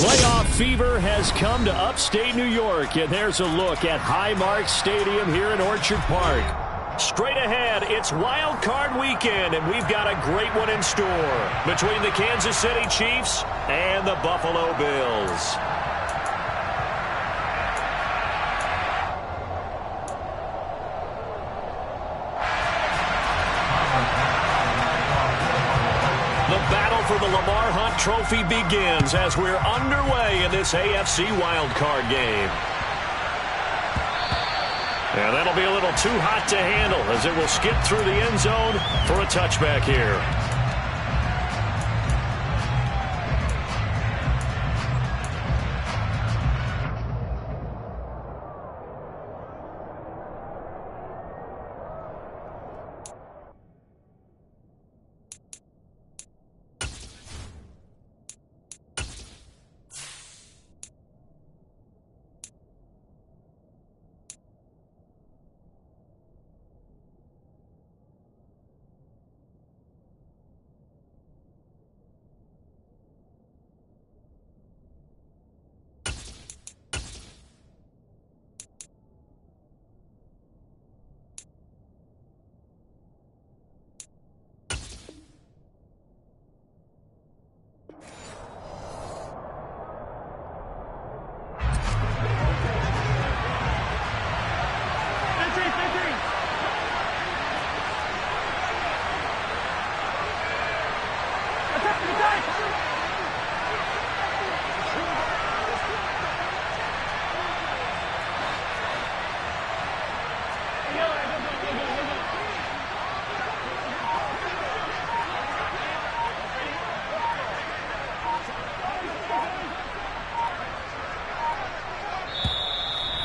Playoff fever has come to upstate New York, and there's a look at Highmark Stadium here in Orchard Park. Straight ahead, it's Wild Card Weekend, and we've got a great one in store between the Kansas City Chiefs and the Buffalo Bills. The battle for the Lamar Hunt Trophy begins as we're underway in this AFC wildcard game. And that'll be a little too hot to handle as it will skip through the end zone for a touchback here.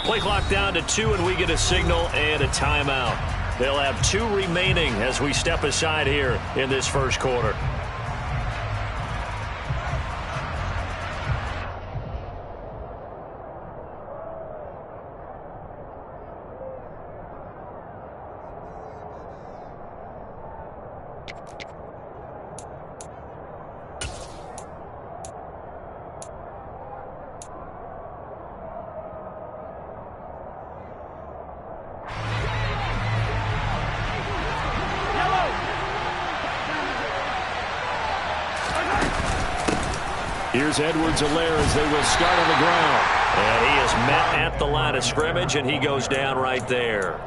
Play clock down to 2, and we get a signal and a timeout. They'll have 2 remaining as we step aside here in this first quarter. Here's Edwards-Helaire as they will start on the ground. And he is met at the line of scrimmage, and he goes down right there.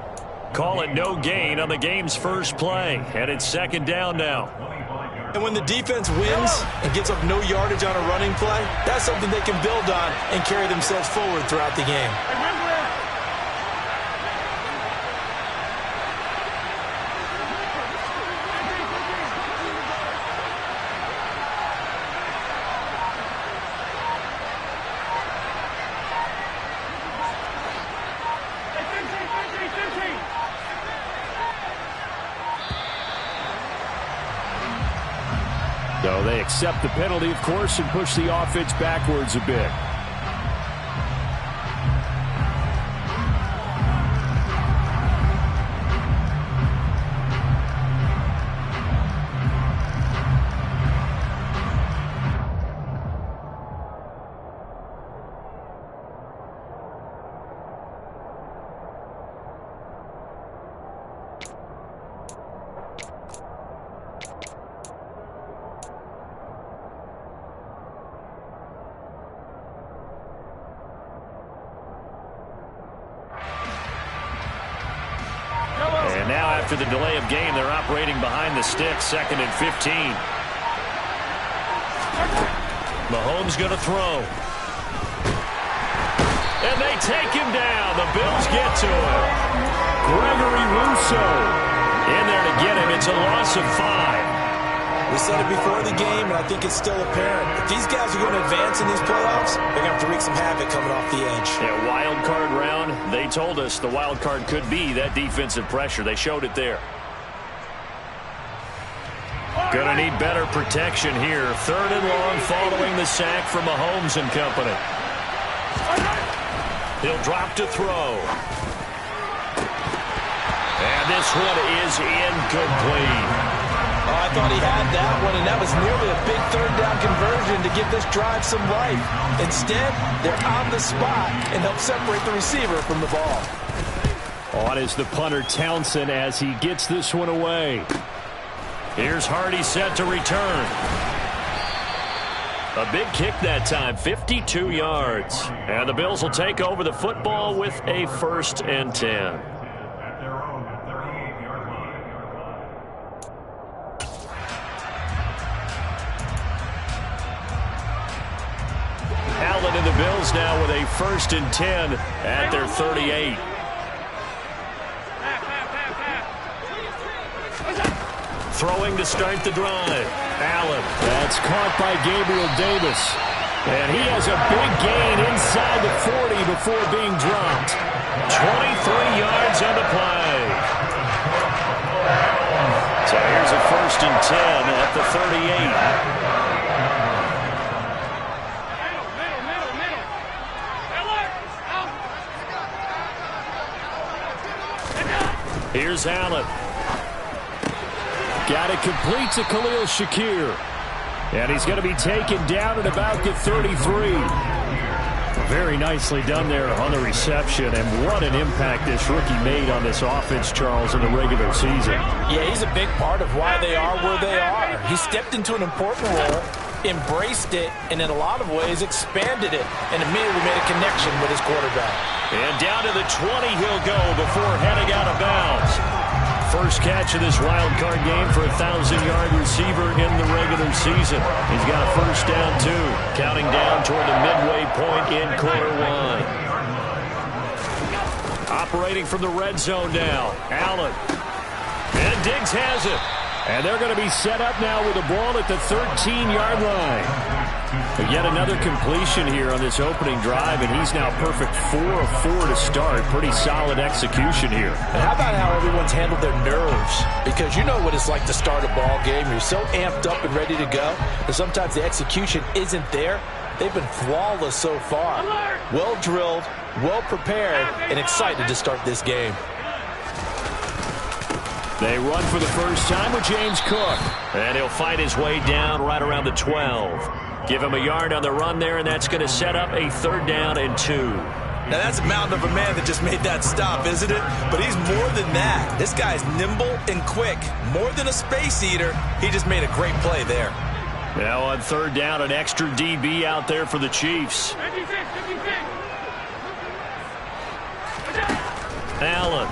Call it no gain on the game's first play, and it's second down now. And when the defense wins and gets up no yardage on a running play, that's something they can build on and carry themselves forward throughout the game. So they accept the penalty, of course, and push the offense backwards a bit. Now after the delay of game, they're operating behind the sticks, 2nd and 15. Mahomes going to throw. And they take him down. The Bills get to him. Gregory Rousseau in there to get him. It's a loss of 5. We said it before the game, and I think it's still apparent. If these guys are going to advance in these playoffs, they're going to have to wreak some havoc coming off the edge. Yeah, wild card round. They told us the wild card could be that defensive pressure. They showed it there. Going to need better protection here. 3rd and long following the sack from Mahomes and company. He'll drop to throw. And this one is incomplete. Oh, I thought he had that one, and that was nearly a big third down conversion to give this drive some life. Instead, they're on the spot and help separate the receiver from the ball. On is the punter Townsend as he gets this one away. Here's Hardy set to return. A big kick that time, 52 yards. And the Bills will take over the football with a 1st and 10. Allen and the Bills now with a 1st and 10 at their 38. Throwing to start the drive. Allen. That's caught by Gabriel Davis. And he has a big gain inside the 40 before being dropped. 23 yards on the play. So here's a 1st and 10 at the 38. Here's Allen. Got it complete to Khalil Shakir. And he's going to be taken down at about the 33. Very nicely done there on the reception. And what an impact this rookie made on this offense, Charles, in the regular season. Yeah, he's a big part of why they are where they are. He stepped into an important role, embraced it, and in a lot of ways expanded it, and immediately made a connection with his quarterback. And down to the 20 he'll go before heading out of bounds. First catch of this wild card game for a 1,000-yard receiver in the regular season. He's got a 1st down, too. Counting down toward the midway point in quarter 1. Operating from the red zone now. Allen. And Diggs has it. And they're going to be set up now with the ball at the 13-yard line. But yet another completion here on this opening drive, and he's now perfect 4 of 4 to start. Pretty solid execution here. And how about how everyone's handled their nerves? Because you know what it's like to start a ball game. You're so amped up and ready to go, and sometimes the execution isn't there. They've been flawless so far. Well drilled, well prepared, and excited to start this game. They run for the first time with James Cook. And he'll fight his way down right around the 12. Give him a yard on the run there, and that's going to set up a 3rd down and 2. Now, that's a mountain of a man that just made that stop, isn't it? But he's more than that. This guy's nimble and quick. More than a space eater. He just made a great play there. Now on 3rd down, an extra DB out there for the Chiefs. Allen.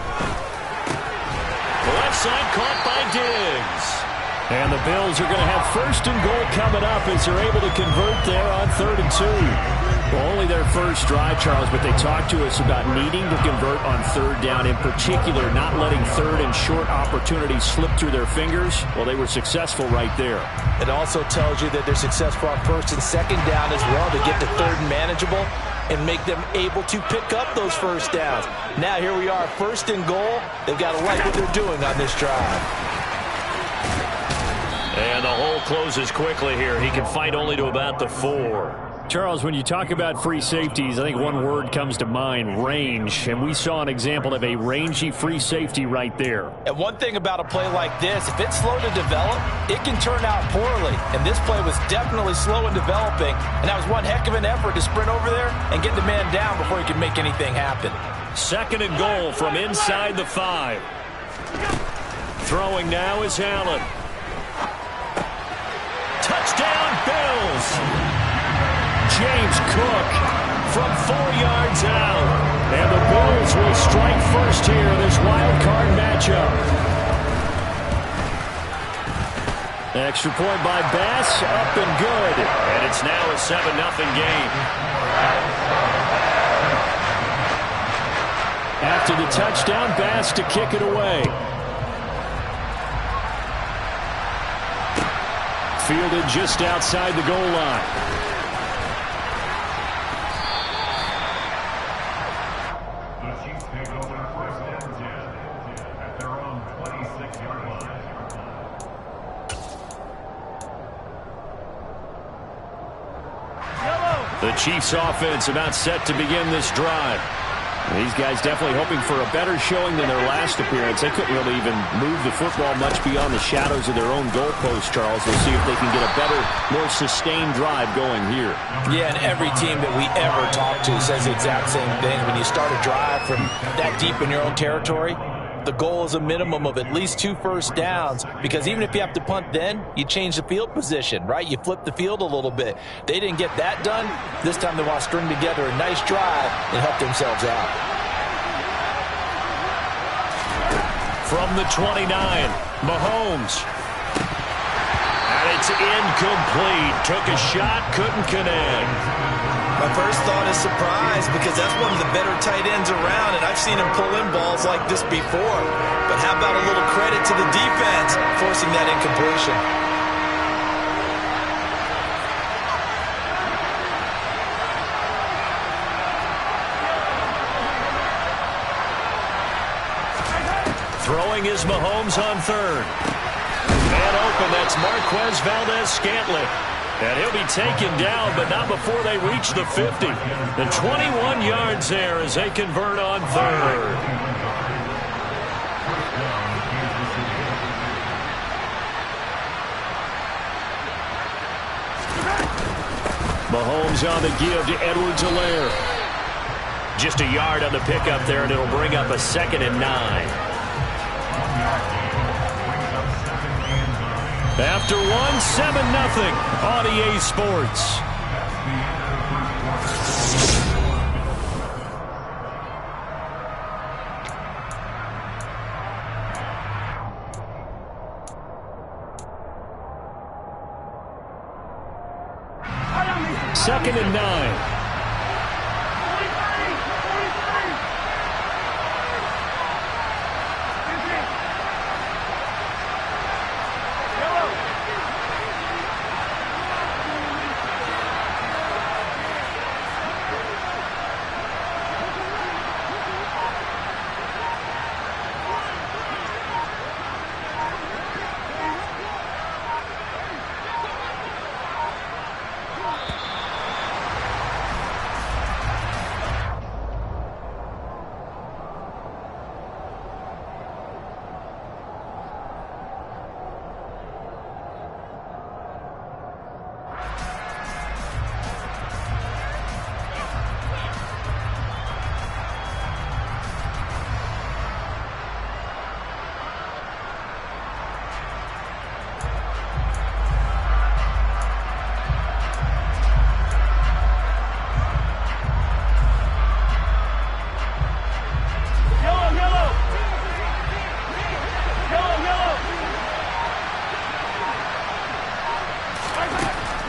Left side caught by Diggs. And the Bills are going to have 1st and goal coming up as they're able to convert there on 3rd and 2. Well, only their first drive, Charles, but they talked to us about needing to convert on 3rd down, in particular, not letting 3rd and short opportunities slip through their fingers. Well, they were successful right there. It also tells you that they're successful on 1st and 2nd down as well to get to 3rd and manageable and make them able to pick up those 1st downs. Now here we are, 1st and goal. They've got to like what they're doing on this drive. And the hole closes quickly here. He can fight only to about the 4. Charles, when you talk about free safeties, I think one word comes to mind, range. And we saw an example of a rangy free safety right there. And one thing about a play like this, if it's slow to develop, it can turn out poorly. And this play was definitely slow in developing. And that was one heck of an effort to sprint over there and get the man down before he could make anything happen. 2nd and goal from inside the 5. Throwing now is Allen. Touchdown, Bills! James Cook from 4 yards out. And the Bills will strike first here in this wild card matchup. Extra point by Bass, up and good. And it's now a 7-0 game. After the touchdown, Bass to kick it away. Fielded just outside the goal line. The Chiefs take over 1st and 10 at their own 26-yard line. The Chiefs offense about set to begin this drive. These guys definitely hoping for a better showing than their last appearance. They couldn't really even move the football much beyond the shadows of their own goalpost, Charles. We'll see if they can get a better, more sustained drive going here. Yeah, and every team that we ever talk to says the exact same thing. When you start a drive from that deep in your own territory, the goal is a minimum of at least 2 first downs, because even if you have to punt then, you change the field position, right? You flip the field a little bit. They didn't get that done. This time they want to string together a nice drive and help themselves out. From the 29, Mahomes. And it's incomplete. Took a shot, couldn't connect. My first thought is surprise, because that's one of the better tight ends around, and I've seen him pull in balls like this before. But how about a little credit to the defense forcing that incompletion? Throwing is Mahomes on third. Man open, that's Marquez Valdez-Scantling. And he'll be taken down, but not before they reach the 50. The 21 yards there as they convert on third. Mahomes on the give to Edwards-Helaire. Just a yard on the pickup there, and it'll bring up a 2nd and 9. After 1, 7-0 on EA Sports. Second and 9.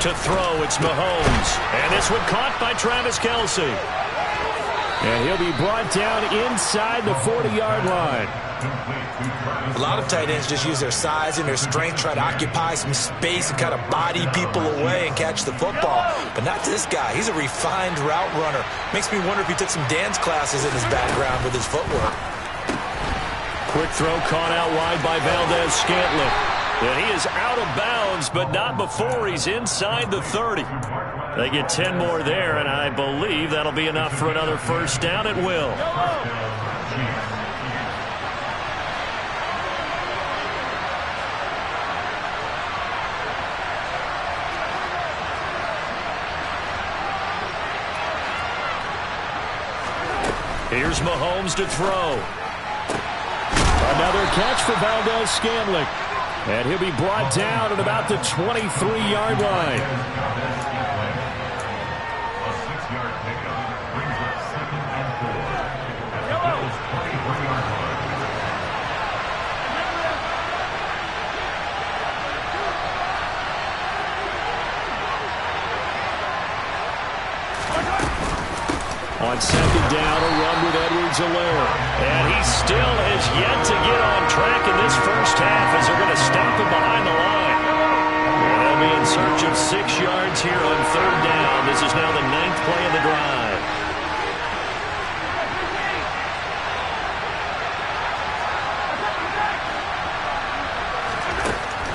To throw, it's Mahomes. And this one caught by Travis Kelce. And he'll be brought down inside the 40-yard line. A lot of tight ends just use their size and their strength, try to occupy some space and kind of body people away and catch the football. But not this guy. He's a refined route runner. Makes me wonder if he took some dance classes in his background with his footwork. Quick throw caught out wide by Valdez-Scantling. And he is out of bounds, but not before he's inside the 30. They get 10 more there, and I believe that'll be enough for another first down at will. Here's Mahomes to throw. Another catch for Valdez-Scantling. And he'll be brought down at about the 23-yard line. A 6-yard pickup brings up 2nd and 4 at the Bills' 23-yard line. On 2nd down, a run with Edwards-Helaire. And he still has yet to get on track in this first half as they're going to stop him behind the line. And they'll be in search of 6 yards here on 3rd down. This is now the 9th play of the drive.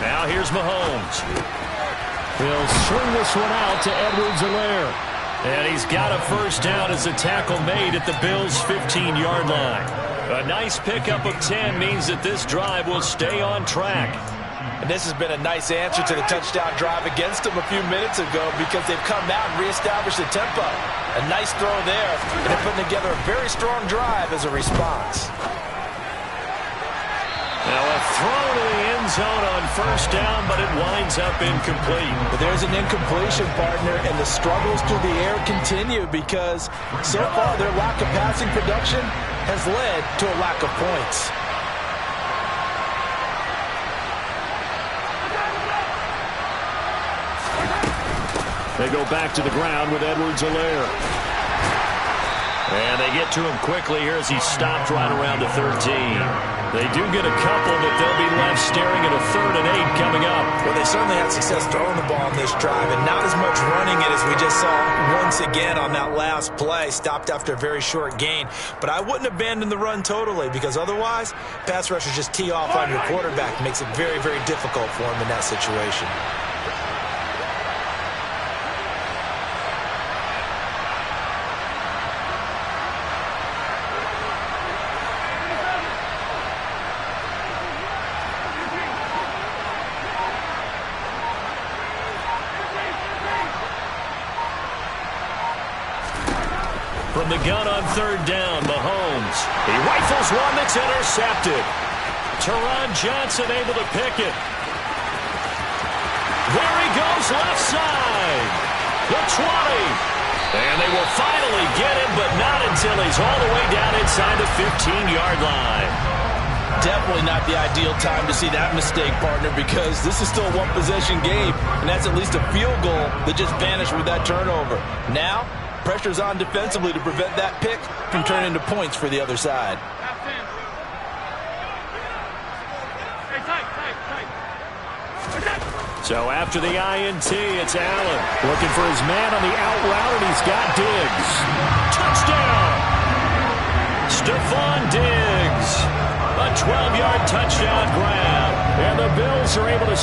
Now here's Mahomes. He'll swing this one out to Edwards-Helaire. And he's got a first down as a tackle made at the Bills' 15-yard line. A nice pickup of 10 means that this drive will stay on track. And this has been a nice answer to the touchdown drive against them a few minutes ago because they've come out and reestablished the tempo. A nice throw there, and they're putting together a very strong drive as a response. Now a throw to the end zone on first down, but it winds up incomplete. But there's an incompletion, partner, and the struggles through the air continue because so far their lack of passing production has led to a lack of points. They go back to the ground with Edwards-Helaire. And they get to him quickly here as he stopped right around the 13. They do get a couple, but they'll be left staring at a 3rd and 8 coming up. Well, they certainly had success throwing the ball in this drive, and not as much running it as we just saw once again on that last play. Stopped after a very short gain. But I wouldn't abandon the run totally because otherwise, pass rushers just tee off on your quarterback. It makes it very, very difficult for him in that situation. From the gun on 3rd down, Mahomes. He rifles one that's intercepted. Teron Johnson able to pick it. There he goes left side. The 20. And they will finally get him, but not until he's all the way down inside the 15-yard line. Definitely not the ideal time to see that mistake, partner, because this is still a one-possession game, and that's at least a field goal that just vanished with that turnover. Now, pressure's on defensively to prevent that pick from turning into points for the other side. So after the INT, it's Allen looking for his man on the out route, and he's got Diggs. Touchdown! Stephon Diggs. A 12-yard touchdown grab. And the Bills are able to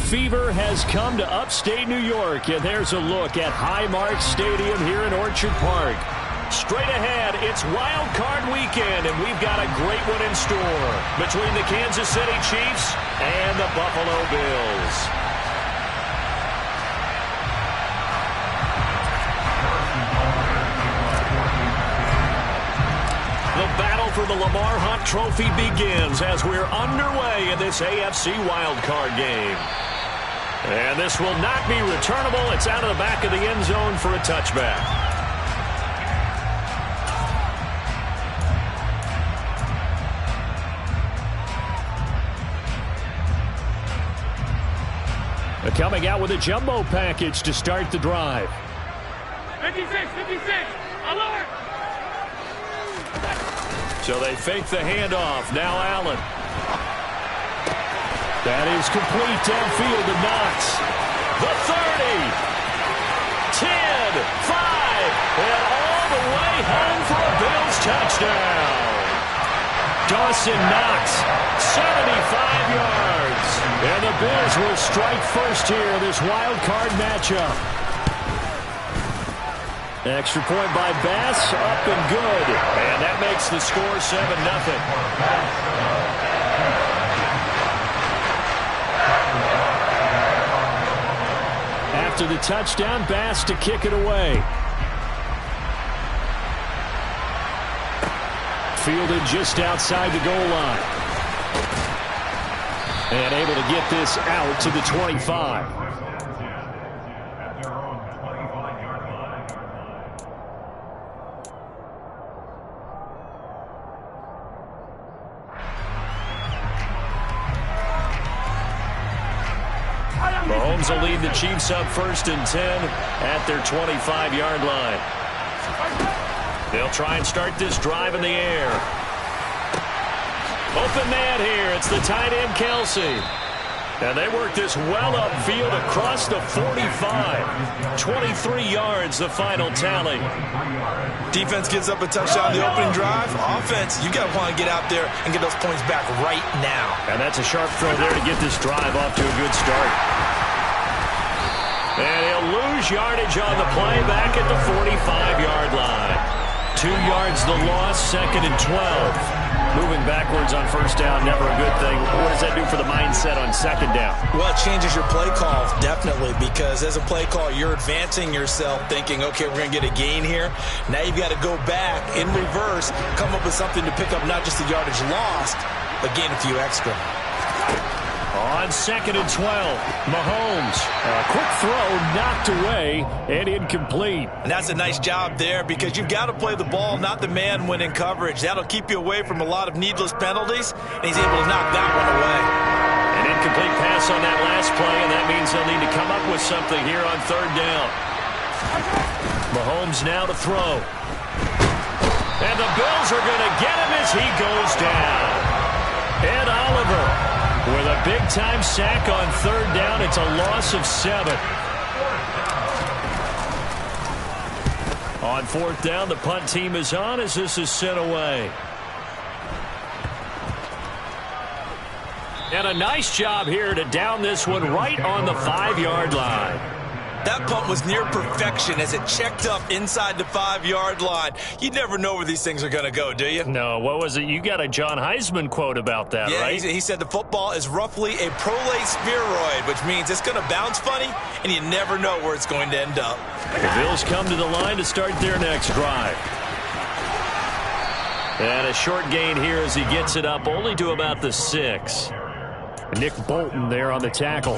fever has come to upstate New York, and there's a look at Highmark Stadium here in Orchard Park. Straight ahead, it's Wild Card Weekend, and we've got a great one in store between the Kansas City Chiefs and the Buffalo Bills. The battle for the Lamar Hunt Trophy begins as we're underway in this AFC wildcard game. And this will not be returnable. It's out of the back of the end zone for a touchback. They're coming out with a jumbo package to start the drive. 56, alert! So they fake the handoff. Now Allen. That is complete downfield to Knox. The 30. 10. 5. And all the way home for a Bills touchdown. Dawson Knox. 75 yards. And the Bills will strike first here in this wild card matchup. Extra point by Bass, up and good. And that makes the score 7-0. After the touchdown, Bass to kick it away. Fielded just outside the goal line. And able to get this out to the 25. Mahomes will lead the Chiefs up 1st and 10 at their 25-yard line. They'll try and start this drive in the air. Open man here. It's the tight end, Kelsey. And they work this well upfield across the 45. 23 yards, the final tally. Defense gives up a touchdown on the opening drive. Offense, you got to want to get out there and get those points back right now. And that's a sharp throw there to get this drive off to a good start. And he'll lose yardage on the play back at the 45-yard line. 2 yards the loss, 2nd and 12. Moving backwards on 1st down, never a good thing. What does that do for the mindset on 2nd down? Well, it changes your play call, definitely, because as a play call, you're advancing yourself thinking, okay, we're going to get a gain here. Now you've got to go back in reverse, come up with something to pick up not just the yardage lost, but gain a few extra. On 2nd and 12, Mahomes. A quick throw knocked away and incomplete. And that's a nice job there because you've got to play the ball, not the man when in coverage. That'll keep you away from a lot of needless penalties, and he's able to knock that one away. An incomplete pass on that last play, and that means they'll need to come up with something here on 3rd down. Mahomes now to throw. And the Bills are going to get him as he goes down. Ed Oliver with a big-time sack on 3rd down. It's a loss of 7. On 4th down, the punt team is on as this is sent away. And a nice job here to down this one right on the 5-yard line. That punt was near perfection as it checked up inside the 5-yard line. You never know where these things are going to go, do you? No, what was it? You got a John Heisman quote about that, yeah, right? He said the football is roughly a prolate spheroid, which means it's going to bounce funny, and you never know where it's going to end up. The Bills come to the line to start their next drive. And a short gain here as he gets it up only to about the 6. Nick Bolton there on the tackle.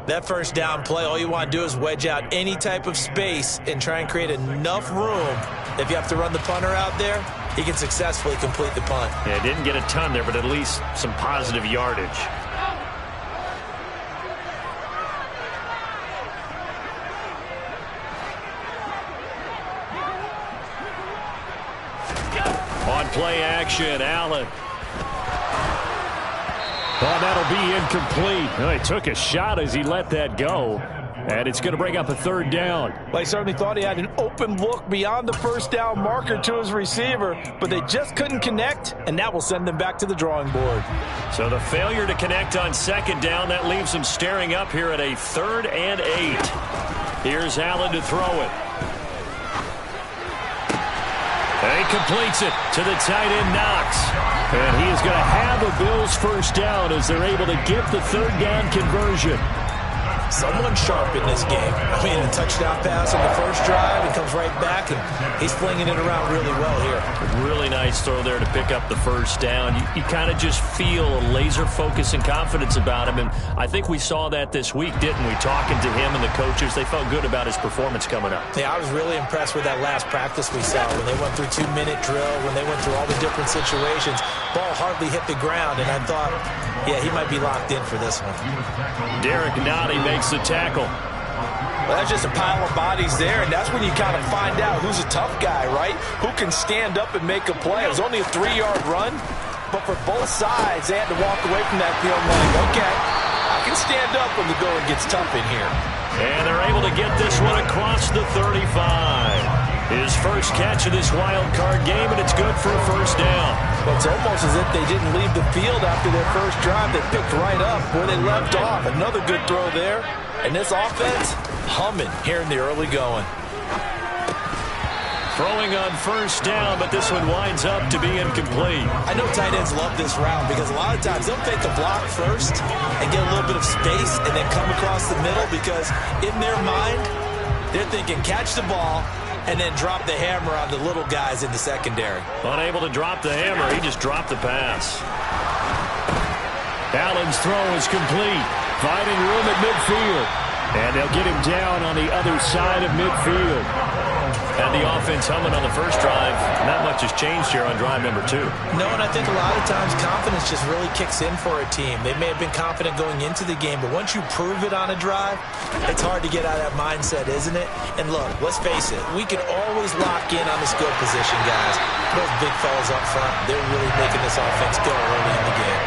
That 1st down play, all you want to do is wedge out any type of space and try and create enough room. If you have to run the punter out there, he can successfully complete the punt. Yeah, didn't get a ton there, but at least some positive yardage. On play action, Allen. Oh, that'll be incomplete. Oh, he took a shot as he let that go. And it's going to bring up a third down. Well, he certainly thought he had an open look beyond the first down marker to his receiver, but they just couldn't connect, and that will send them back to the drawing board. So the failure to connect on second down, that leaves them staring up here at a 3rd and 8. Here's Allen to throw it. And he completes it to the tight end, Knox. And he is going to have a Bills first down as they're able to get the 3rd down conversion. Someone sharp in this game. I mean, the touchdown pass on the first drive, he comes right back, and he's flinging it around really well here. Really nice throw there to pick up the first down. You kind of just feel a laser focus and confidence about him, and I think we saw that this week, didn't we? Talking to him and the coaches, they felt good about his performance coming up. Yeah, I was really impressed with that last practice we saw when they went through 2-minute drill, when they went through all the different situations. Ball hardly hit the ground, and I thought, yeah, he might be locked in for this one. Derek Nottie makes the tackle. Well, that's just a pile of bodies there, and that's when you kind of find out who's a tough guy, right? Who can stand up and make a play. It was only a 3-yard run, but for both sides, they had to walk away from that field like, okay, I can stand up when the going gets tough in here. And they're able to get this one across the 35. His first catch of this wild card game, and it's good for a first down. Well, it's almost as if they didn't leave the field after their first drive. They picked right up where they left off. Another good throw there. And this offense, humming here in the early going. Throwing on first down, but this one winds up to be incomplete. I know tight ends love this route because a lot of times they'll fake a block first and get a little bit of space and then come across the middle because in their mind, they're thinking catch the ball and then drop the hammer on the little guys in the secondary. Unable to drop the hammer, he just dropped the pass. Allen's throw is complete, finding room at midfield. And they'll get him down on the other side of midfield. And the offense humming on the first drive. Not much has changed here on drive number 2. No, and I think a lot of times confidence just really kicks in for a team. They may have been confident going into the game, but once you prove it on a drive, it's hard to get out of that mindset, isn't it? And look, let's face it, we can always lock in on the skill position, guys. Those big fellas up front, they're really making this offense go early in the game.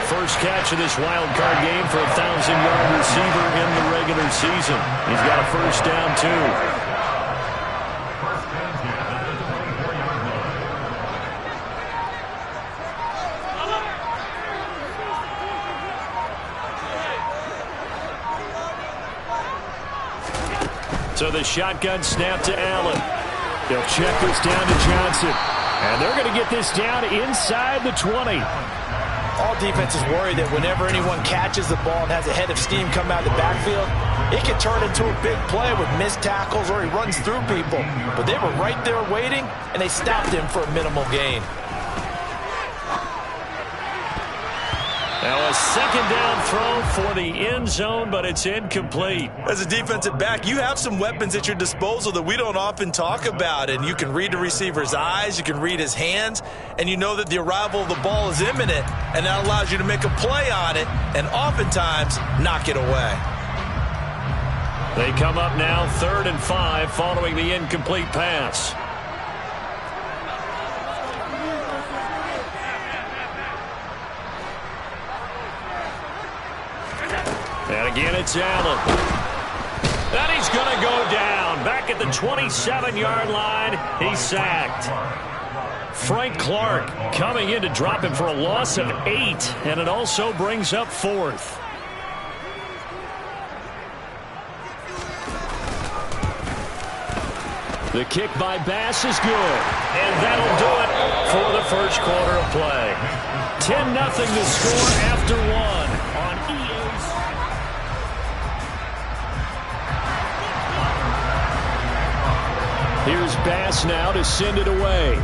First catch of this wild card game for a 1,000-yard receiver in the regular season. He's got a first down, too. So the shotgun snap to Allen. They'll check this down to Johnson. And they're going to get this down inside the 20. All defenses worry that whenever anyone catches the ball and has a head of steam come out of the backfield, it can turn into a big play with missed tackles or he runs through people. But they were right there waiting, and they stopped him for a minimal gain. Now a second down throw for the end zone, but it's incomplete. As a defensive back, you have some weapons at your disposal that we don't often talk about. And you can read the receiver's eyes, you can read his hands, and you know that the arrival of the ball is imminent, and that allows you to make a play on it and oftentimes knock it away. They come up now 3rd and 5 following the incomplete pass. And again, it's Allen. And he's going to go down. Back at the 27-yard line, he's sacked. Frank Clark coming in to drop him for a loss of 8, and it also brings up 4th. The kick by Bass is good, and that'll do it for the first quarter of play. 10-0 to score after 1 on EA's. Here's Bass now to send it away.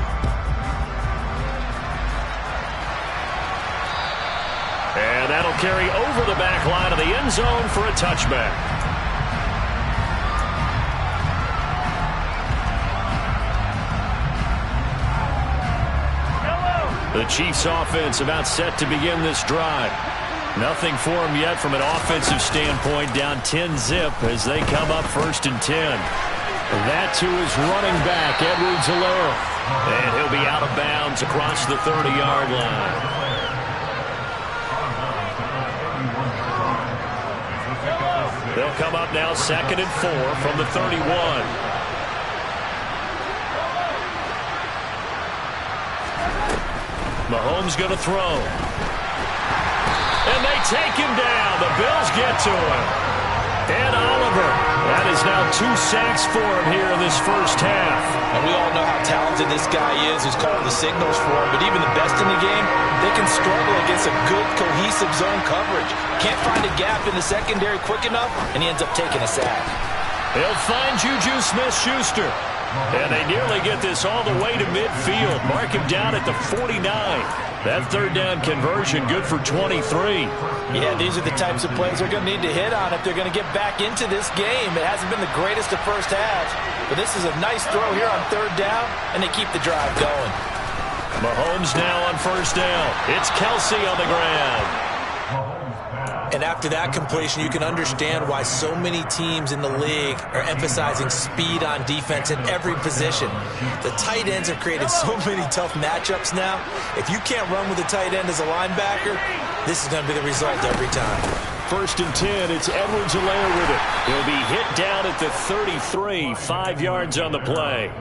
And that'll carry over the back line of the end zone for a touchback. The Chiefs offense about set to begin this drive. Nothing for them yet from an offensive standpoint, down 10-zip as they come up 1st and 10. That to his running back, Edwards-Helaire. And he'll be out of bounds across the 30-yard line. They'll It'll come up now 2nd and 4 from the 31. Mahomes going to throw. And they take him down. The Bills get to him. And Oliver. That is now 2 sacks for him here in this first half. And we all know how talented this guy is who's calling the signals for him. But even the best in the game, they can struggle against a good, cohesive zone coverage. Can't find a gap in the secondary quick enough, and he ends up taking a sack. They'll find Juju Smith-Schuster. And they nearly get this all the way to midfield. Mark him down at the 49. That 3rd down conversion good for 23. Yeah, these are the types of plays they're going to need to hit on if they're going to get back into this game. It hasn't been the greatest of first halves, but this is a nice throw here on 3rd down, and they keep the drive going. Mahomes now on 1st down. It's Kelsey on the ground. And after that completion, you can understand why so many teams in the league are emphasizing speed on defense at every position. The tight ends have created so many tough matchups now. If you can't run with a tight end as a linebacker, this is going to be the result every time. 1st and 10, it's Edwards-Helaire with it. He'll be hit down at the 33, 5 yards on the play.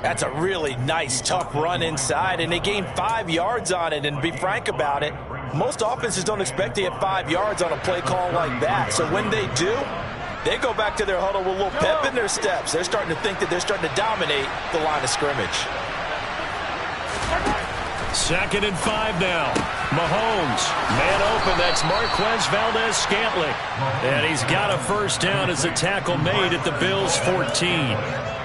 That's a really nice, tough run inside, and they gained 5 yards on it. And to be frank about it, most offenses don't expect to get 5 yards on a play call like that. So when they do, they go back to their huddle with a little pep in their steps. They're starting to think that they're starting to dominate the line of scrimmage. 2nd and 5 now. Mahomes, man open. That's Marquez Valdez-Scantling. And he's got a 1st down as the tackle made at the Bills' 14.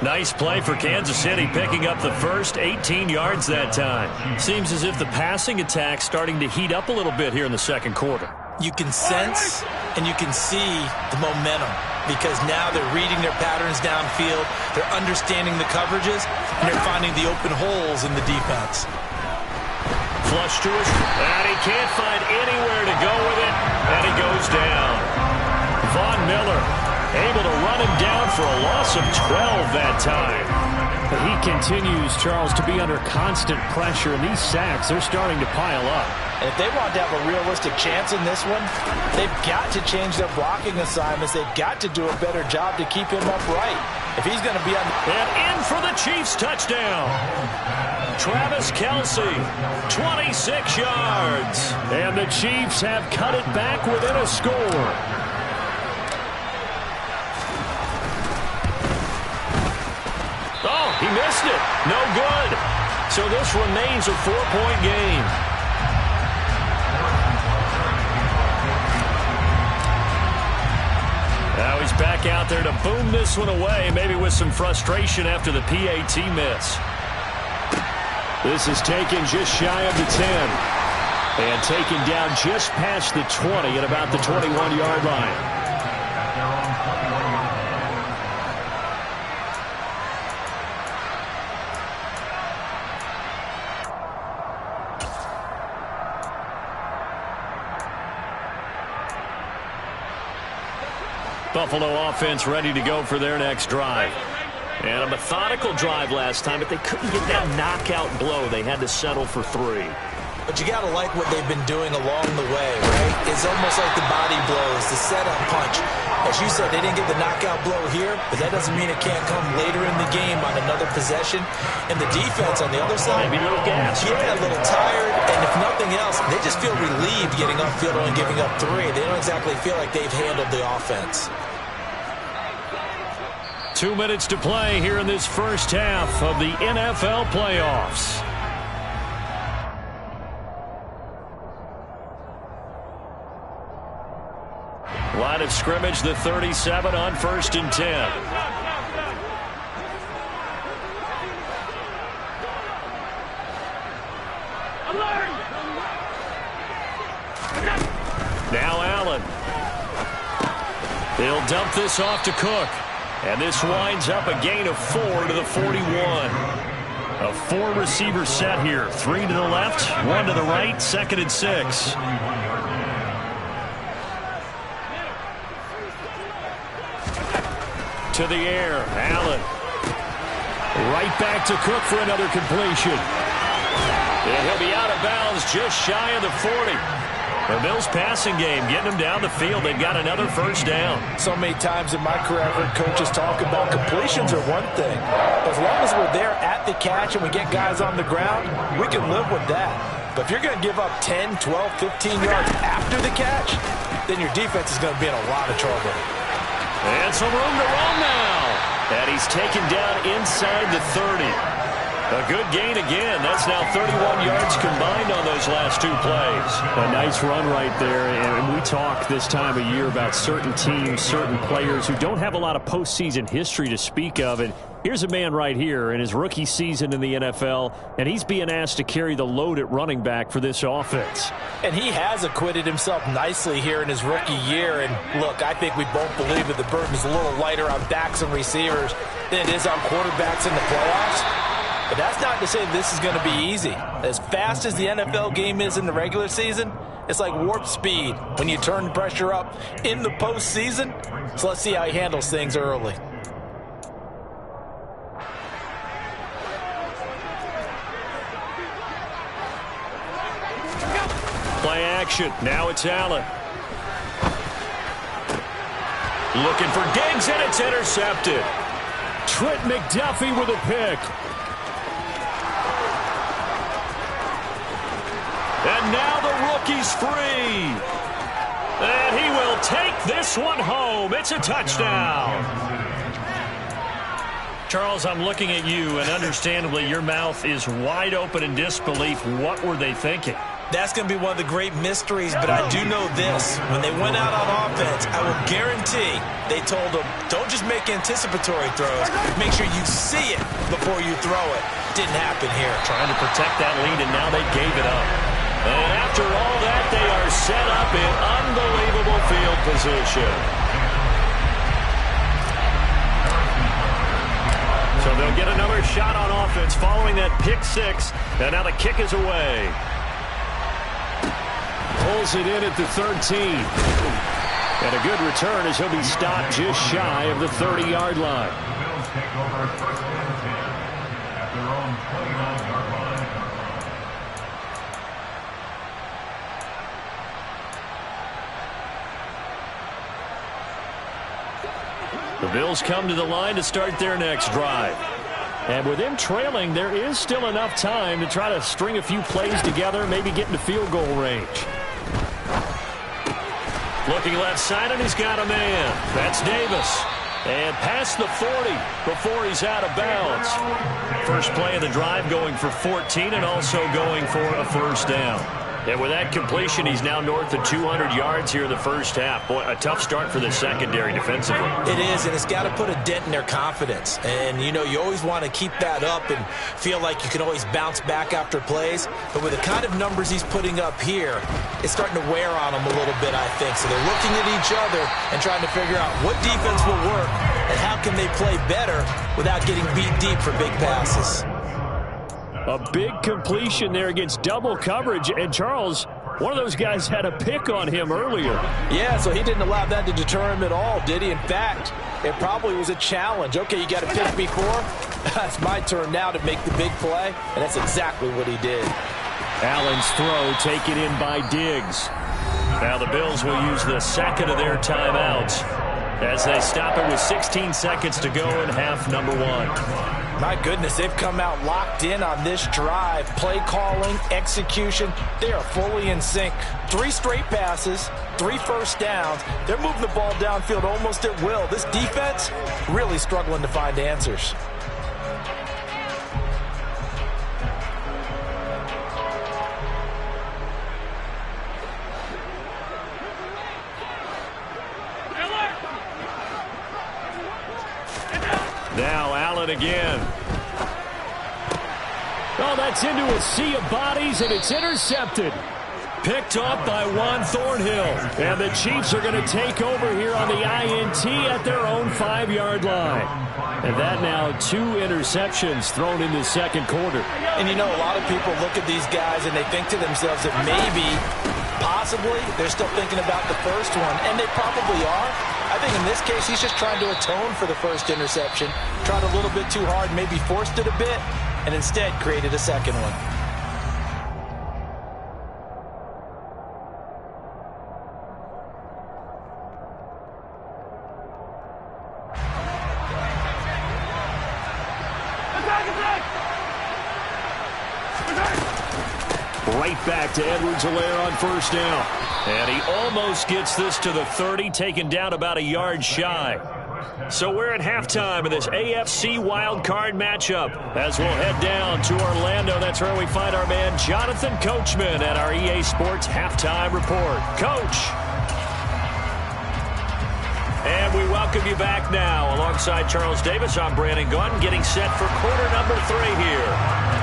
Nice play for Kansas City, picking up the first, 18 yards that time. Seems as if the passing attack's starting to heat up a little bit here in the 2nd quarter. You can sense and you can see the momentum because now they're reading their patterns downfield, they're understanding the coverages, and they're finding the open holes in the defense. Flush to his, and he can't find anywhere to go with it, and he goes down. Von Miller able to run him down for a loss of 12 that time. But he continues, Charles, to be under constant pressure, and these sacks, they're starting to pile up. And if they want to have a realistic chance in this one, they've got to change their blocking assignments. They've got to do a better job to keep him upright. If he's going to be on... And in for the Chiefs touchdown. Travis Kelce, 26 yards. And the Chiefs have cut it back within a score. He missed it. No good. So this remains a 4-point game. Now he's back out there to boom this one away, maybe with some frustration after the PAT miss. This is taken just shy of the 10. And taken down just past the 20 at about the 21-yard line. Buffalo offense ready to go for their next drive. And a methodical drive last time, but they couldn't get that knockout blow. They had to settle for 3. But you got to like what they've been doing along the way, right? It's almost like the body blows, the setup punch. As you said, they didn't get the knockout blow here, but that doesn't mean it can't come later in the game on another possession. And the defense on the other side, maybe a little gas. Yeah, a little tired. And if nothing else, they just feel relieved getting upfield and giving up 3. They don't exactly feel like they've handled the offense. 2 minutes to play here in this first half of the NFL playoffs. Line of scrimmage, the 37 on 1st and 10. Now Allen. They'll dump this off to Cook. And this winds up a gain of 4 to the 41. A 4-receiver set here. 3 to the left, 1 to the right, 2nd and 6. To the air, Allen. Right back to Cook for another completion. And he'll be out of bounds just shy of the 40. The Bills passing game, getting them down the field. They've got another first down. So many times in my career, I've heard coaches talk about completions are one thing. As long as we're there at the catch and we get guys on the ground, we can live with that. But if you're going to give up 10, 12, 15 yards after the catch, then your defense is going to be in a lot of trouble. And some room to run now. And he's taken down inside the 30. A good gain again. That's now 31 yards combined on those last two plays. A nice run right there. And we talk this time of year about certain teams, certain players who don't have a lot of postseason history to speak of. And here's a man right here in his rookie season in the NFL, and he's being asked to carry the load at running back for this offense. And he has acquitted himself nicely here in his rookie year. And look, I think we both believe that the burden is a little lighter on backs and receivers than it is on quarterbacks in the playoffs. But that's not to say this is going to be easy. As fast as the NFL game is in the regular season, it's like warp speed when you turn the pressure up in the postseason. So let's see how he handles things early. Play action. Now it's Allen. Looking for Diggs, and it's intercepted. Trent McDuffie with a pick. And now the rookie's free. And he will take this one home. It's a touchdown. Charles, I'm looking at you, and understandably your mouth is wide open in disbelief. What were they thinking? That's going to be one of the great mysteries, but I do know this. When they went out on offense, I will guarantee they told them, don't just make anticipatory throws. Make sure you see it before you throw it. Didn't happen here. Trying to protect that lead, and now they gave it up. And after all that, they are set up in unbelievable field position. So they'll get another shot on offense following that pick six. And now the kick is away. Pulls it in at the 13. And a good return as he'll be stopped just shy of the 30-yard line. The Bills take over first and 10 at their own 29-yard line. The Bills come to the line to start their next drive. And with them trailing, there is still enough time to try to string a few plays together, maybe get into field goal range. Looking left side, and he's got a man. That's Davis. And past the 40 before he's out of bounds. First play of the drive going for 14 and also going for a first down. And with that completion, he's now north of 200 yards here in the first half. Boy, a tough start for the secondary defensively. It is, and it's got to put a dent in their confidence. And, you know, you always want to keep that up and feel like you can always bounce back after plays. But with the kind of numbers he's putting up here, it's starting to wear on them a little bit, I think. So they're looking at each other and trying to figure out what defense will work and how can they play better without getting beat deep for big passes. A big completion there against double coverage. And Charles, one of those guys had a pick on him earlier. Yeah, so he didn't allow that to deter him at all, did he? In fact, it probably was a challenge. Okay, you got a pick before. It's my turn now to make the big play. And that's exactly what he did. Allen's throw taken in by Diggs. Now the Bills will use the second of their timeouts as they stop it with 16 seconds to go in half number one. My goodness, they've come out locked in on this drive. Play calling, execution, they are fully in sync. 3 straight passes, 3 first downs. They're moving the ball downfield almost at will. This defense really struggling to find answers. Now Allen again. Oh, that's into a sea of bodies, and it's intercepted. Picked off by Juan Thornhill. And the Chiefs are going to take over here on the INT at their own 5-yard line. And that now 2 interceptions thrown in the second quarter. And you know, a lot of people look at these guys and they think to themselves that maybe, possibly, they're still thinking about the first one. And they probably are. I think in this case, he's just trying to atone for the first interception. Tried a little bit too hard, maybe forced it a bit, and instead created a second one. Right back to Edwards-Helaire on first down. And he almost gets this to the 30, taken down about a yard shy. So we're at halftime of this AFC wildcard matchup as we'll head down to Orlando. That's where we find our man Jonathan Coachman at our EA Sports Halftime Report. Coach. And we welcome you back now. Alongside Charles Davis, I'm Brandon Gaudin, getting set for quarter number 3 here.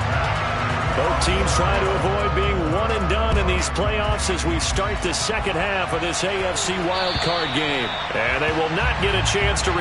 Both teams trying to avoid being one and done in these playoffs as we start the second half of this AFC wildcard game. And they will not get a chance to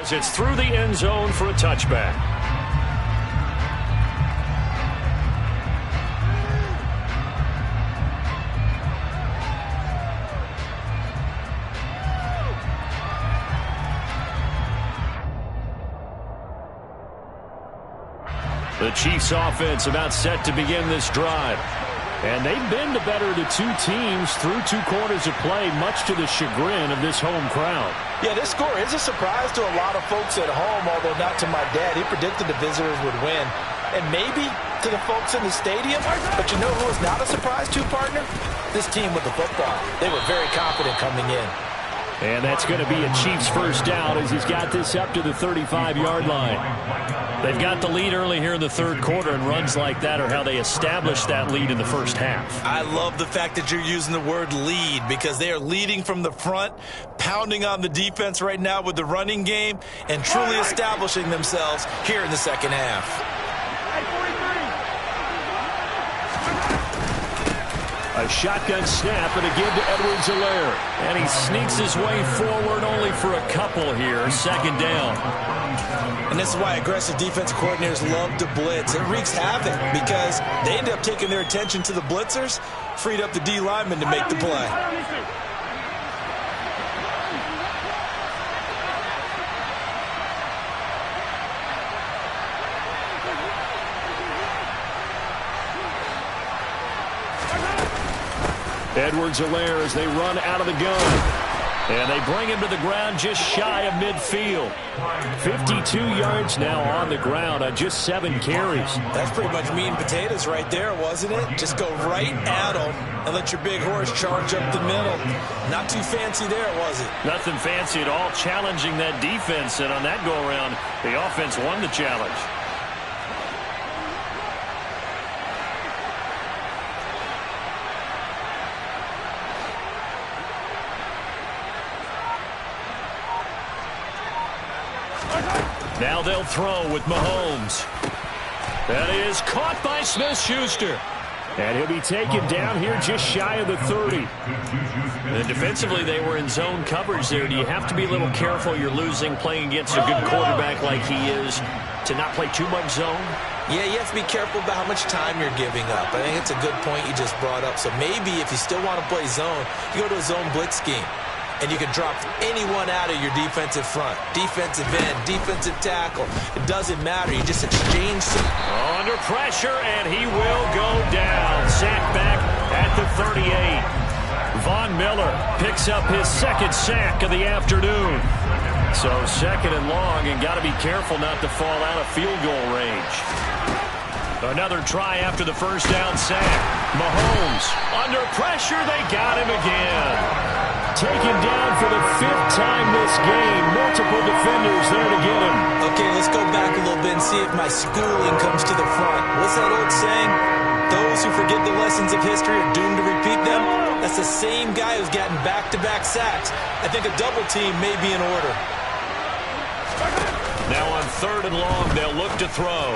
as it's through the end zone for a touchback. The Chiefs offense about set to begin this drive. And they've been the better of the two teams through 2 quarters of play, much to the chagrin of this home crowd. Yeah, this score is a surprise to a lot of folks at home, although not to my dad. He predicted the visitors would win. And maybe to the folks in the stadium. But you know who was not a surprise to, partner? This team with the football. They were very confident coming in. And that's going to be a Chiefs first down as he's got this up to the 35-yard line. They've got the lead early here in the third quarter, and runs like that are how they established that lead in the first half. I love the fact that you're using the word lead because they are leading from the front, pounding on the defense right now with the running game, and truly establishing themselves here in the second half. A shotgun snap and a give to Edwards-Helaire. And he sneaks his way forward only for a couple here. Second down. And this is why aggressive defensive coordinators love to blitz. It wreaks havoc because they end up taking their attention to the blitzers, freed up the D lineman to make the play. Edwards-Helaire as they run out of the gun. And they bring him to the ground just shy of midfield. 52 yards now on the ground on just 7 carries. That's pretty much meat and potatoes right there, wasn't it? Just go right at them and let your big horse charge up the middle. Not too fancy there, was it? Nothing fancy at all, challenging that defense. And on that go-around, the offense won the challenge. Now they'll throw with Mahomes. That is caught by Smith-Schuster. And he'll be taken down here just shy of the 30. And defensively, they were in zone coverage there. Do you have to be a little careful you're losing playing against a good quarterback like he is to not play too much zone? Yeah, you have to be careful about how much time you're giving up. I think it's a good point you just brought up. So maybe if you still want to play zone, you go to a zone blitz scheme. And you can drop anyone out of your defensive front. Defensive end, defensive tackle. It doesn't matter. You just exchange some. Under pressure, and he will go down. Sacked back at the 38. Von Miller picks up his second sack of the afternoon. So second and long, and got to be careful not to fall out of field goal range. Another try after the first down sack. Mahomes under pressure. They got him again. Taken down for the 5th time this game. Multiple defenders there to get him. Okay, let's go back a little bit and see if my schooling comes to the front. What's that old saying? Those who forget the lessons of history are doomed to repeat them. That's the same guy who's gotten back-to-back sacks. I think a double team may be in order. Now on 3rd and long, they'll look to throw.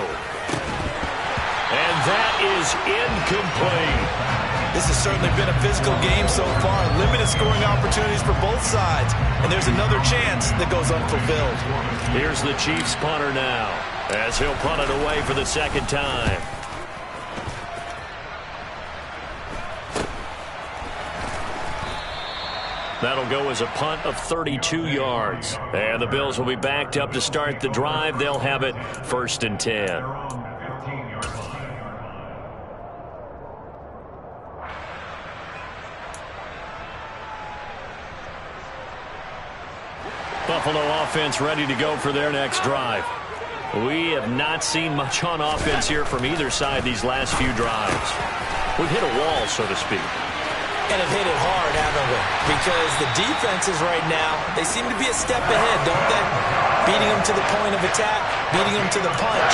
And that is incomplete. This has certainly been a physical game so far. Limited scoring opportunities for both sides. And there's another chance that goes unfulfilled. Here's the Chiefs punter now, as he'll punt it away for the second time. That'll go as a punt of 32 yards. And the Bills will be backed up to start the drive. They'll have it 1st and 10. Buffalo offense ready to go for their next drive. We have not seen much on offense here from either side these last few drives. We've hit a wall, so to speak. And have hit it hard, haven't we? Because the defenses right now, they seem to be a step ahead, don't they? Beating them to the point of attack, beating them to the punch.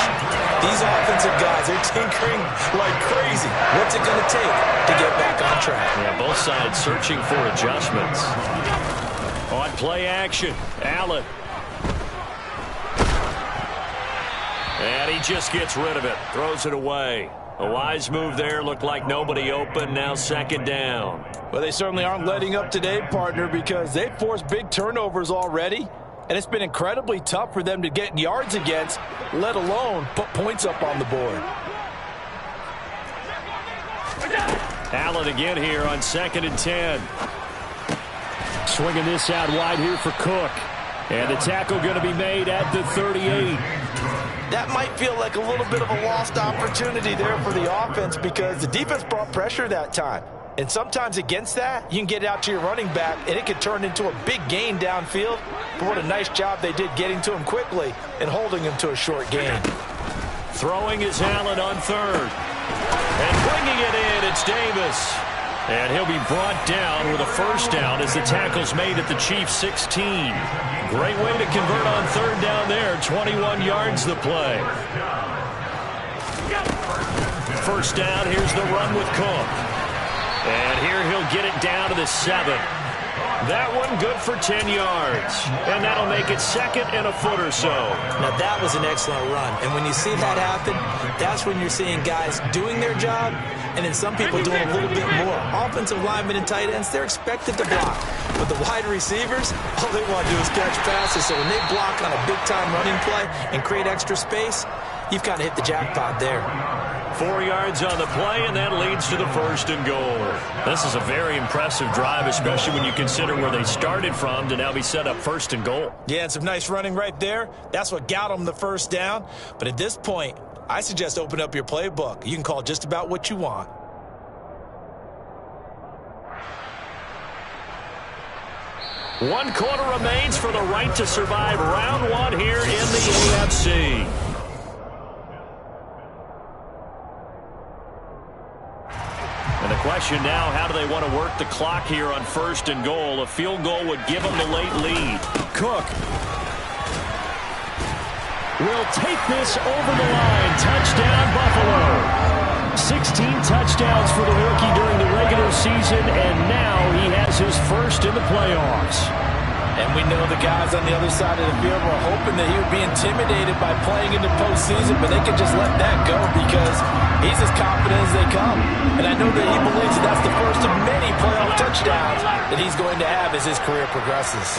These offensive guys, they're tinkering like crazy. What's it going to take to get back on track? Yeah, both sides searching for adjustments. On play action, Allen. And he just gets rid of it, throws it away. A wise move there, looked like nobody open, now 2nd down. Well, they certainly aren't letting up today, partner, because they've forced big turnovers already, and it's been incredibly tough for them to get yards against, let alone put points up on the board. Allen again here on 2nd and 10. Swinging this out wide here for Cook. And the tackle going to be made at the 38. That might feel like a little bit of a lost opportunity there for the offense because the defense brought pressure that time. And sometimes against that, you can get out to your running back, and it could turn into a big gain downfield. But what a nice job they did getting to him quickly and holding him to a short gain. Throwing is Allen on 3rd. And bringing it in, it's Davis. And he'll be brought down with a 1st down as the tackle's made at the Chiefs' 16. Great way to convert on 3rd down there. 21 yards the play. 1st down, here's the run with Cook. And here he'll get it down to the 7. That one good for 10 yards. And that'll make it 2nd and a foot or so. Now that was an excellent run. And when you see that happen, that's when you're seeing guys doing their job and then some people doing a little bit more. Offensive linemen and tight ends, they're expected to block. But the wide receivers, all they want to do is catch passes. So when they block on a big-time running play and create extra space, you've kind of hit the jackpot there. 4 yards on the play, and that leads to the 1st and goal. This is a very impressive drive, especially when you consider where they started from to now be set up 1st and goal. Yeah, and some nice running right there. That's what got them the 1st down. But at this point, I suggest open up your playbook. You can call just about what you want. One quarter remains for the right to survive round 1 here in the AFC. And the question now, how do they want to work the clock here on 1st and goal? A field goal would give them the late lead. Cook will take this over the line. Touchdown, Buffalo. 16 touchdowns for the rookie during the regular season, and now he has his 1st in the playoffs. And we know the guys on the other side of the field were hoping that he would be intimidated by playing in the postseason, but they can just let that go because he's as confident as they come. And I know that he believes that that's the first of many playoff touchdowns that he's going to have as his career progresses.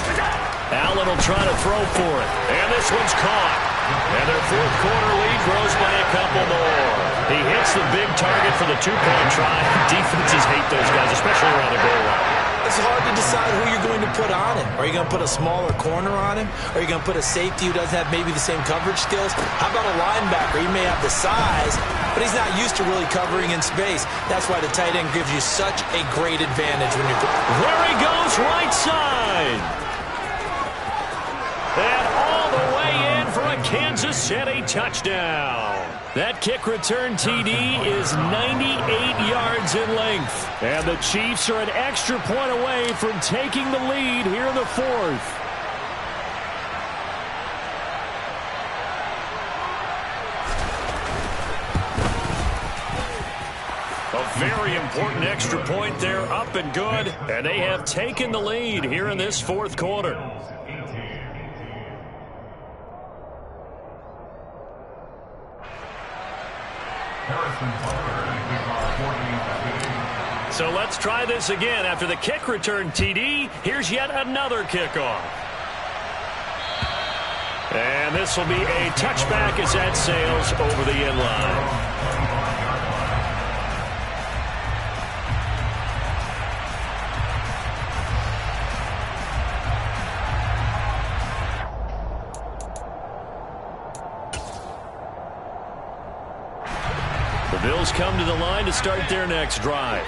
Allen will try to throw for it, and this one's caught. And their 4th quarter lead grows by a couple more. He hits the big target for the 2-point try. Defenses hate those guys, especially around the goal line. It's hard to decide who you're going to put on him. Are you going to put a smaller corner on him? Are you going to put a safety who doesn't have maybe the same coverage skills? How about a linebacker? He may have the size, but he's not used to really covering in space. That's why the tight end gives you such a great advantage when you're... There he goes, right side. And all the way in for a Kansas City touchdown. That kick return TD is 98 yards in length. And the Chiefs are an extra point away from taking the lead here in the 4th. A very important extra point there, up and good. And they have taken the lead here in this 4th quarter. So let's try this again. After the kick return TD, here's yet another kickoff. And this will be a touchback as that sails over the end line. The Bills come to the line to start their next drive.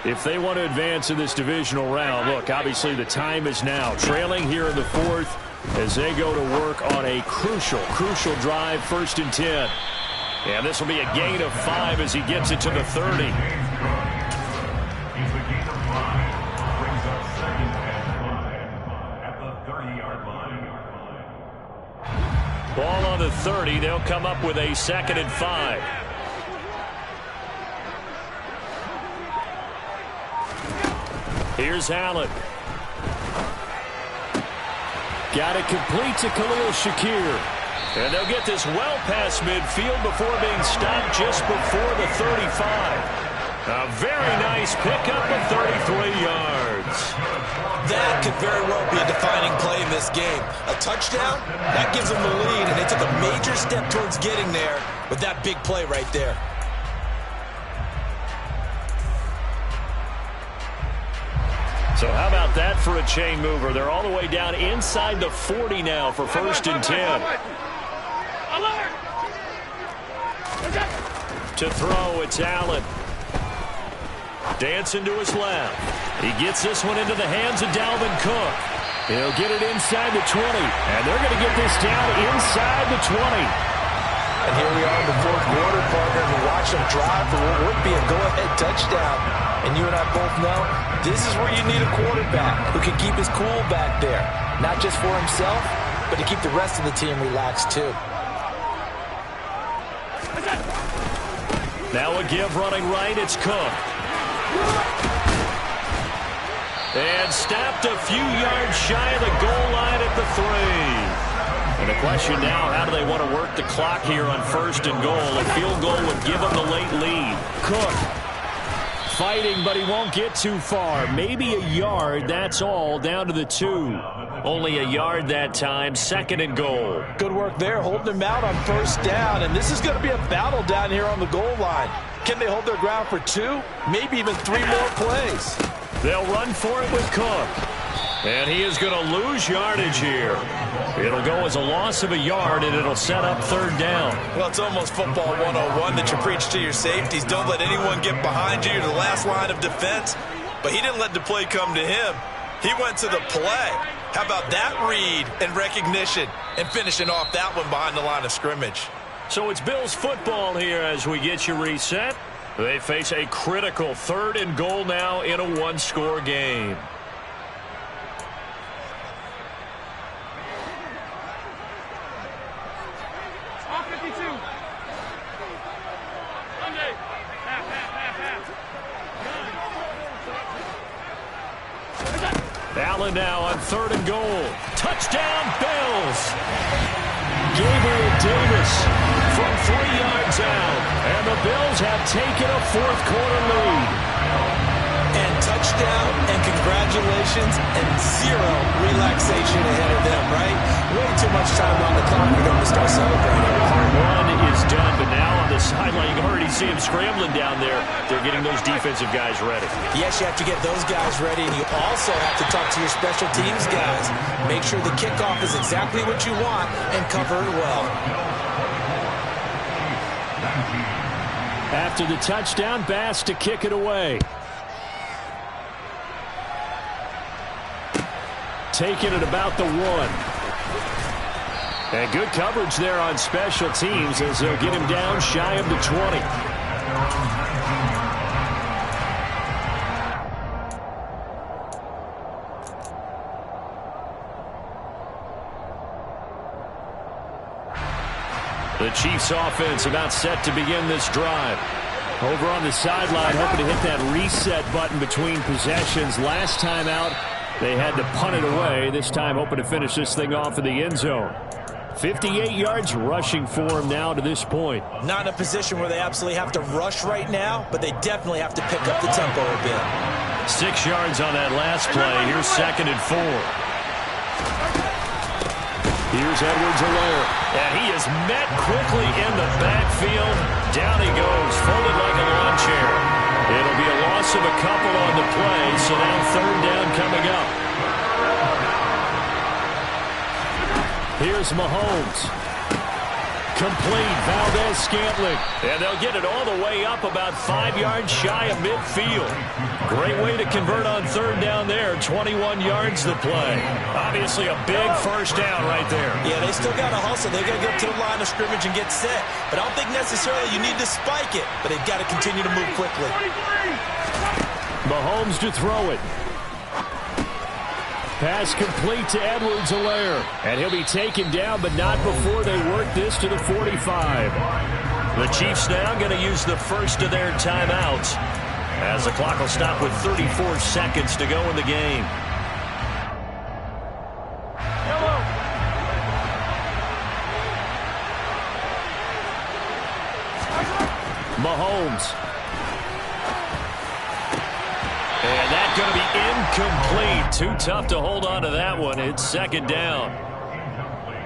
If they want to advance in this divisional round, look, obviously the time is now. Trailing here in the fourth as they go to work on a crucial drive, 1st and 10. And this will be a gain of 5 as he gets it to the 30. He's a gain of 5. Brings up 2nd and 5 at the 30-yard line. Ball on the 30. They'll come up with a 2nd and 5. Here's Allen. Got it complete to Khalil Shakir. And they'll get this well past midfield before being stopped just before the 35. A very nice pickup of 33 yards. That could very well be a defining play in this game. A touchdown, that gives them the lead, and they took a major step towards getting there with that big play right there. So how about that for a chain mover? They're all the way down inside the 40 now for 1st and 10. To throw, it's Allen. Dancing to his left. He gets this one into the hands of Dalvin Cook. He'll get it inside the 20. And they're going to get this down inside the 20. And here we are in the fourth quarter, partner, and we watch them drive for what would be a go-ahead touchdown. And you and I both know this is where you need a quarterback who can keep his cool back there. Not just for himself, but to keep the rest of the team relaxed too. Now a give running right, it's Cook. And stopped a few yards shy of the goal line at the 3. And the question now, how do they want to work the clock here on 1st and goal? A field goal would give them the late lead. Cook fighting, but he won't get too far. Maybe a yard, that's all, down to the 2. Only a yard that time, 2nd and goal. Good work there, holding him out on 1st down, and this is going to be a battle down here on the goal line. Can they hold their ground for 2, maybe even 3 more plays? They'll run for it with Cook. And he is going to lose yardage here. It'll go as a loss of a yard, and it'll set up 3rd down. Well, it's almost football 101 that you preach to your safeties. Don't let anyone get behind you to the last line of defense. But he didn't let the play come to him. He went to the play. How about that read and recognition and finishing off that one behind the line of scrimmage? So it's Bills football here as we get you reset. They face a critical 3rd and goal now in a 1-score game. Allen now on 3rd and goal. Touchdown, Bills. Gabriel Davis from 3 yards out. And the Bills have taken a 4th quarter lead. And touchdown and congratulations and 0 relaxation ahead of them, right? Way too much time on the clock for them to start celebrating. Part 1 is done, but now on the sideline, you can already see him scrambling down there. They're getting those defensive guys ready. Yes, you have to get those guys ready, and you also have to talk to your special teams guys. Make sure the kickoff is exactly what you want and cover it well. After the touchdown, Bass to kick it away. Taking it about the 1. And good coverage there on special teams as they'll get him down shy of the 20. The Chiefs offense about set to begin this drive. Over on the sideline, hoping to hit that reset button between possessions. Last time out, they had to punt it away. This time hoping to finish this thing off in the end zone. 58 yards rushing for him now to this point. Not in a position where they absolutely have to rush right now, but they definitely have to pick up the tempo a bit. 6 yards on that last play. Here's 2nd and 4. Here's Edwards-Helaire, and he is met quickly in the backfield. Down he goes, folded like a lawn chair. It'll be a loss of a couple on the play, so now 3rd down coming up. Here's Mahomes. Complete, Valdez-Scantling. And they'll get it all the way up about 5 yards shy of midfield. Great way to convert on 3rd down there. 21 yards the play. Obviously a big first down right there. Yeah, they still got to hustle. They got to get to the line of scrimmage and get set. But I don't think necessarily you need to spike it. But they've got to continue to move quickly. Mahomes to throw it. Pass complete to Edwards-Helaire. And he'll be taken down, but not before they work this to the 45. The Chiefs now going to use the first of their timeouts, as the clock will stop with 34 seconds to go in the game. Mahomes. And that's going to be incomplete. Too tough to hold on to that one. It's 2nd down.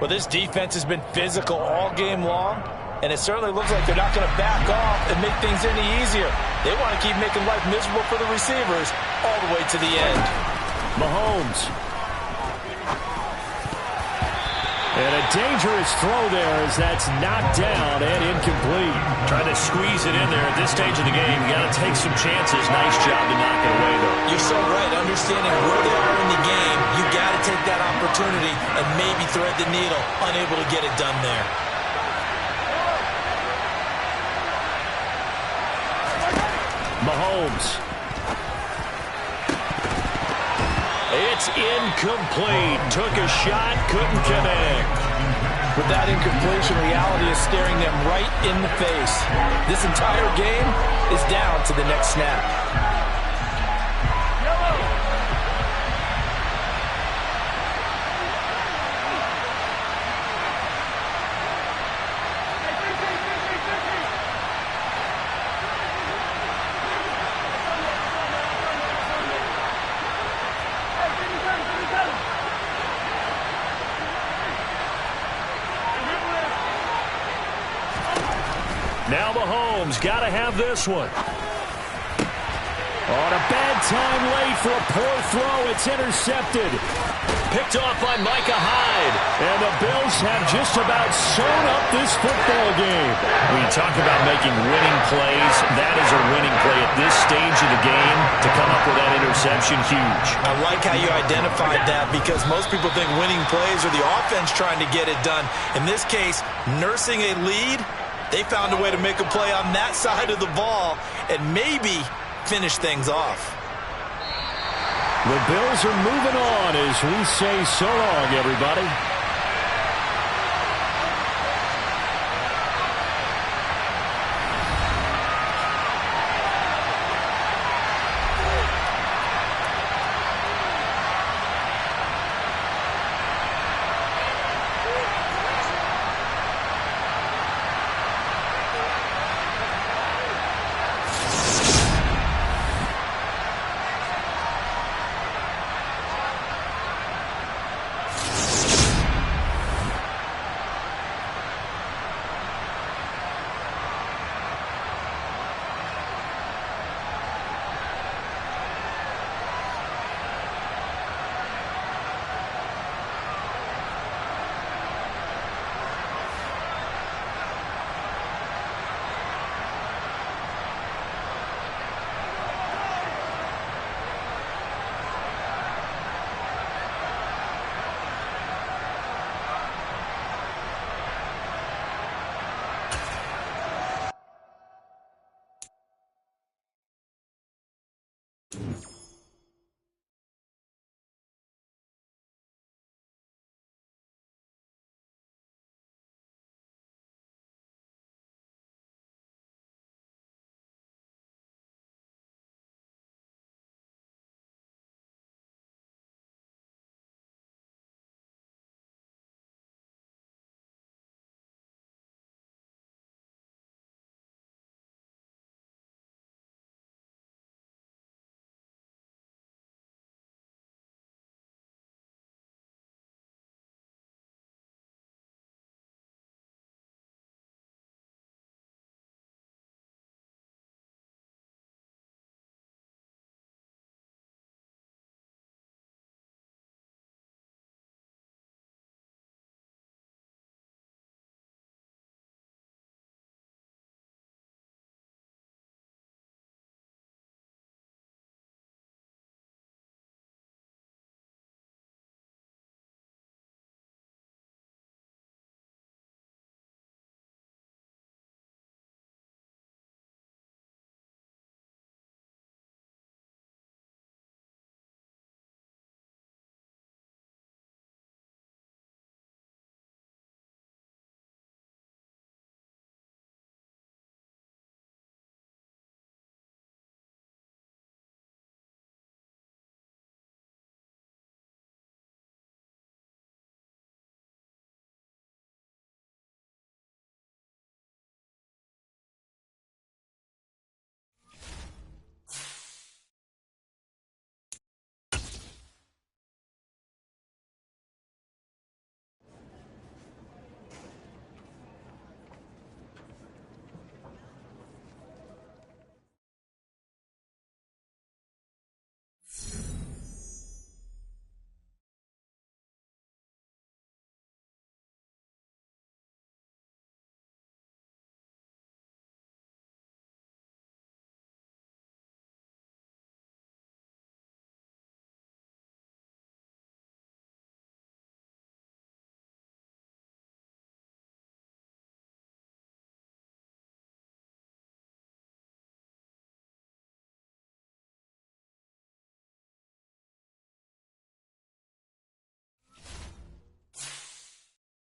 Well, this defense has been physical all game long, and it certainly looks like they're not going to back off and make things any easier. They want to keep making life miserable for the receivers all the way to the end. Mahomes. And a dangerous throw there as that's knocked down and incomplete. Trying to squeeze it in there at this stage of the game. You got to take some chances. Nice job to knock it away, though. You're so right. Understanding where they are in the game, you got to take that opportunity and maybe thread the needle. Unable to get it done there. Mahomes. It's incomplete. Took a shot, couldn't connect. With that incompletion, reality is staring them right in the face. This entire game is down to the next snap. Now Mahomes got to have this one. On a bad time late for a poor throw. It's intercepted. Picked off by Micah Hyde. And the Bills have just about sewn up this football game. When you talk about making winning plays, that is a winning play at this stage of the game. To come up with that interception, huge. I like how you identified that, because most people think winning plays are the offense trying to get it done. In this case, nursing a lead, they found a way to make a play on that side of the ball and maybe finish things off. The Bills are moving on as we say so long, everybody.